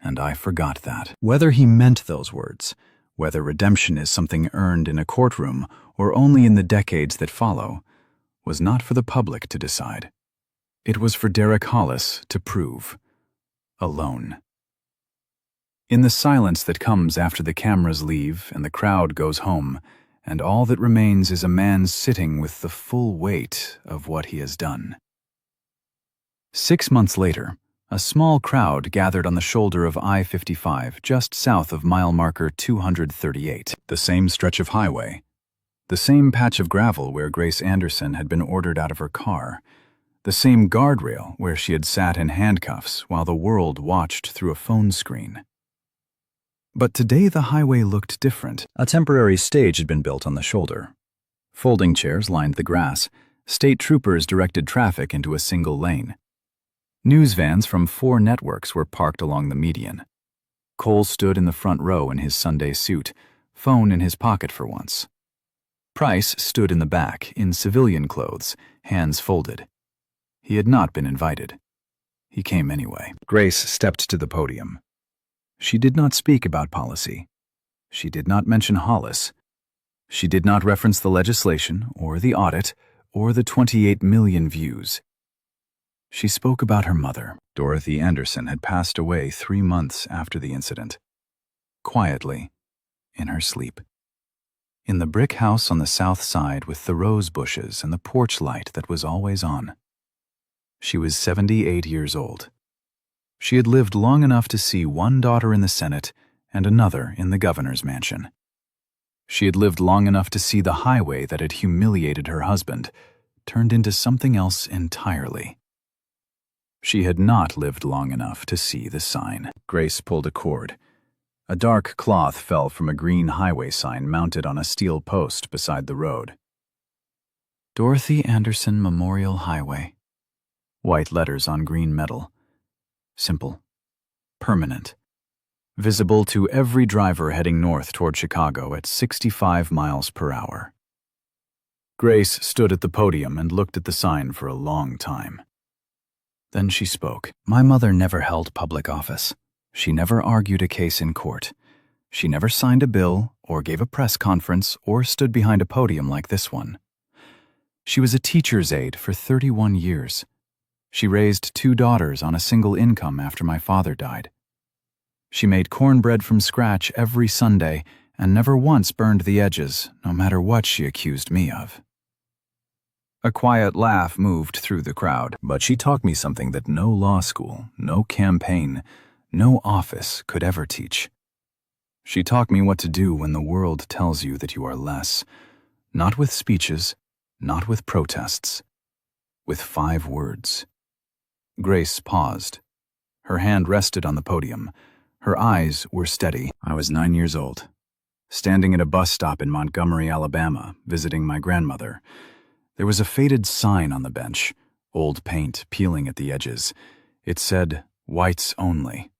and I forgot that. Whether he meant those words, whether redemption is something earned in a courtroom or only in the decades that follow, was not for the public to decide. It was for Derek Hollis to prove. Alone. In the silence that comes after the cameras leave and the crowd goes home, and all that remains is a man sitting with the full weight of what he has done. 6 months later, a small crowd gathered on the shoulder of I-55 just south of mile marker 238, the same stretch of highway, the same patch of gravel where Grace Anderson had been ordered out of her car, the same guardrail where she had sat in handcuffs while the world watched through a phone screen. But today the highway looked different. A temporary stage had been built on the shoulder. Folding chairs lined the grass. State troopers directed traffic into a single lane. News vans from 4 networks were parked along the median. Cole stood in the front row in his Sunday suit, phone in his pocket for once. Price stood in the back, in civilian clothes, hands folded. He had not been invited. He came anyway. Grace stepped to the podium. She did not speak about policy. She did not mention Hollis. She did not reference the legislation, or the audit, or the 28 million views. She spoke about her mother. Dorothy Anderson had passed away 3 months after the incident. Quietly, in her sleep. In the brick house on the south side with the rose bushes and the porch light that was always on. She was 78 years old. She had lived long enough to see one daughter in the Senate and another in the governor's mansion. She had lived long enough to see the highway that had humiliated her husband turned into something else entirely. She had not lived long enough to see the sign. Grace pulled a cord. A dark cloth fell from a green highway sign mounted on a steel post beside the road. Dorothy Anderson Memorial Highway. White letters on green metal. Simple. Permanent. Visible to every driver heading north toward Chicago at 65 miles per hour. Grace stood at the podium and looked at the sign for a long time. Then she spoke. My mother never held public office. She never argued a case in court. She never signed a bill or gave a press conference or stood behind a podium like this one. She was a teacher's aide for 31 years. She raised 2 daughters on a single income after my father died. She made cornbread from scratch every Sunday and never once burned the edges, no matter what she accused me of. A quiet laugh moved through the crowd, but she taught me something that no law school, no campaign, no office could ever teach. She taught me what to do when the world tells you that you are less, not with speeches, not with protests, with 5 words. Grace paused. Her hand rested on the podium. Her eyes were steady. I was 9 years old, standing at a bus stop in Montgomery, Alabama, visiting my grandmother. There was a faded sign on the bench, old paint peeling at the edges. It said, "Whites only."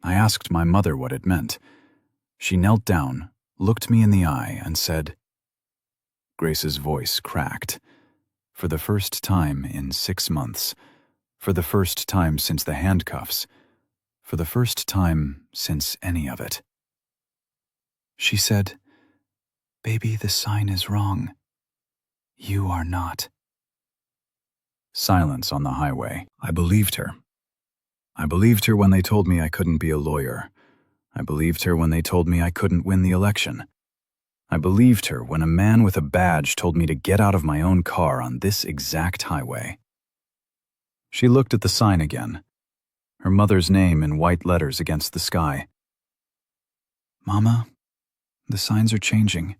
I asked my mother what it meant. She knelt down, looked me in the eye, and said, Grace's voice cracked. For the first time in 6 months, for the first time since the handcuffs, for the first time since any of it. She said, "Baby, the sign is wrong. You are not." Silence on the highway. I believed her. I believed her when they told me I couldn't be a lawyer. I believed her when they told me I couldn't win the election. I believed her when a man with a badge told me to get out of my own car on this exact highway. She looked at the sign again, her mother's name in white letters against the sky. "Mama, the signs are changing.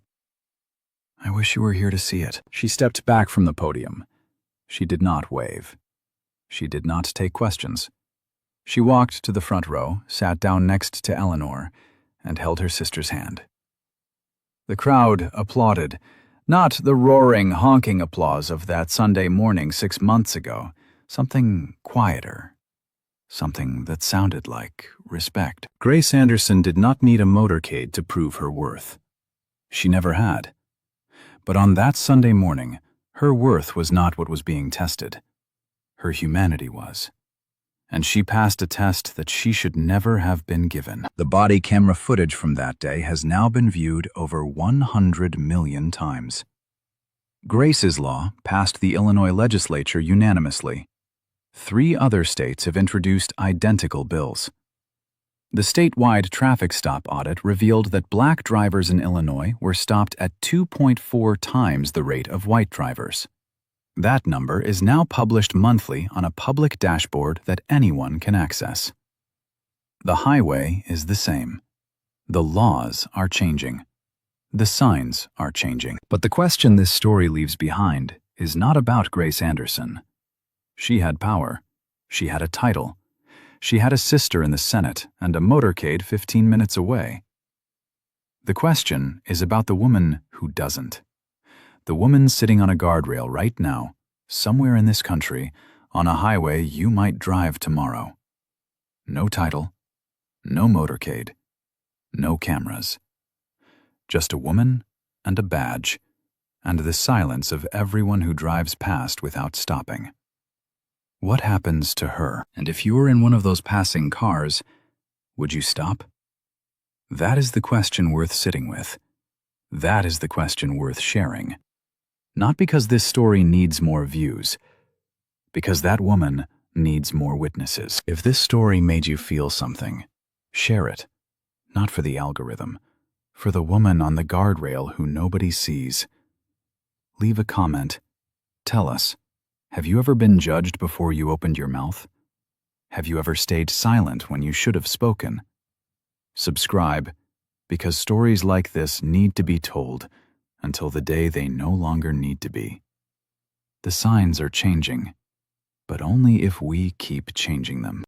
I wish you were here to see it." She stepped back from the podium. She did not wave. She did not take questions. She walked to the front row, sat down next to Eleanor, and held her sister's hand. The crowd applauded, not the roaring, honking applause of that Sunday morning 6 months ago, something quieter, something that sounded like respect. Grace Anderson did not need a motorcade to prove her worth. She never had. But on that Sunday morning, her worth was not what was being tested. Her humanity was. and she passed a test that she should never have been given. The body camera footage from that day has now been viewed over 100 million times. Grace's law passed the Illinois legislature unanimously. 3 other states have introduced identical bills. The statewide traffic stop audit revealed that black drivers in Illinois were stopped at 2.4 times the rate of white drivers. That number is now published monthly on a public dashboard that anyone can access. The highway is the same. The laws are changing. The signs are changing. But the question this story leaves behind is not about Grace Anderson. She had power. She had a title. She had a sister in the Senate and a motorcade 15 minutes away. The question is about the woman who doesn't. The woman sitting on a guardrail right now, somewhere in this country, on a highway you might drive tomorrow. No title, no motorcade, no cameras. Just a woman and a badge, and the silence of everyone who drives past without stopping. What happens to her? And if you were in one of those passing cars, would you stop? That is the question worth sitting with. That is the question worth sharing. Not because this story needs more views, because that woman needs more witnesses. If this story made you feel something, share it. Not for the algorithm, for the woman on the guardrail who nobody sees. Leave a comment. Tell us, have you ever been judged before you opened your mouth? Have you ever stayed silent when you should have spoken? Subscribe, because stories like this need to be told until the day they no longer need to be. The signs are changing, but only if we keep changing them.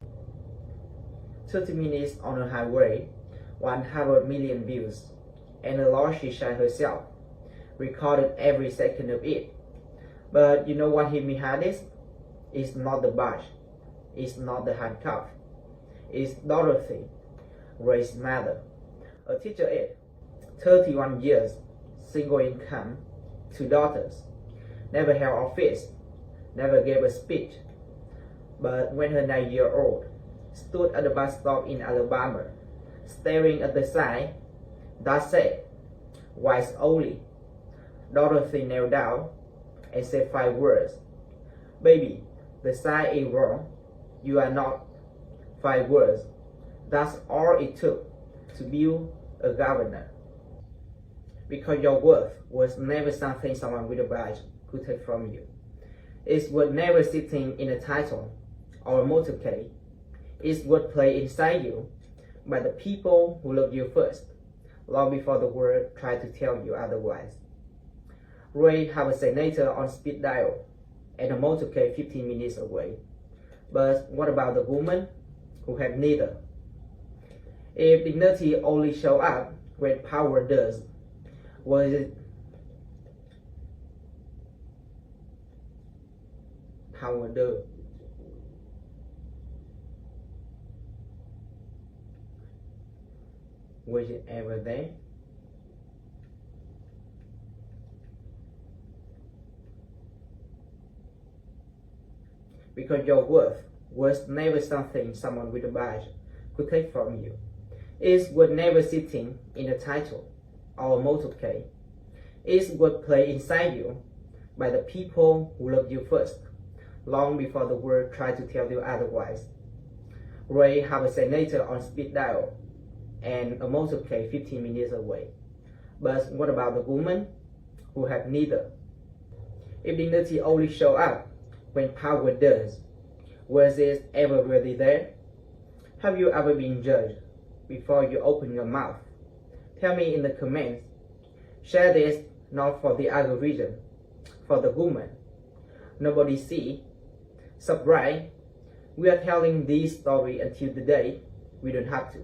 30 minutes on a highway, 100 million views, and the law she shot herself, recorded every second of it. But you know what hit me hardest? It's not the badge, it's not the handcuff, it's Dorothy, Grace's mother, a teacher ed, 31 years, single income, 2 daughters, never held office, never gave a speech. But when her 9-year-old stood at the bus stop in Alabama, staring at the sign that said, "Whites only," Dorothy knelt down and said 5 words. "Baby, the sign is wrong. You are not." 5 words. That's all it took to build a governor. Because your worth was never something someone with a badge could take from you. It was never sitting in a title or a motorcade. It was placed inside you by the people who loved you first, long before the world tried to tell you otherwise. Ray had a senator on speed dial and a motorcade 15 minutes away. But what about the woman who had neither? If dignity only shows up when power does, was it power does? Was it ever there? Because your worth was never something someone with a badge could take from you. It was never sitting in a title or a motorcade. It was placed inside you by the people who loved you first, long before the world tried to tell you otherwise. Ray had a senator on speed dial and a motorcade 15 minutes away. But what about the woman who had neither? If dignity only shows up when power does, was it ever really there? Have you ever been judged before you open your mouth? Tell me in the comments. Share this not for the algorithm, for the woman nobody see. Subscribe. We are telling this story until the day we don't have to.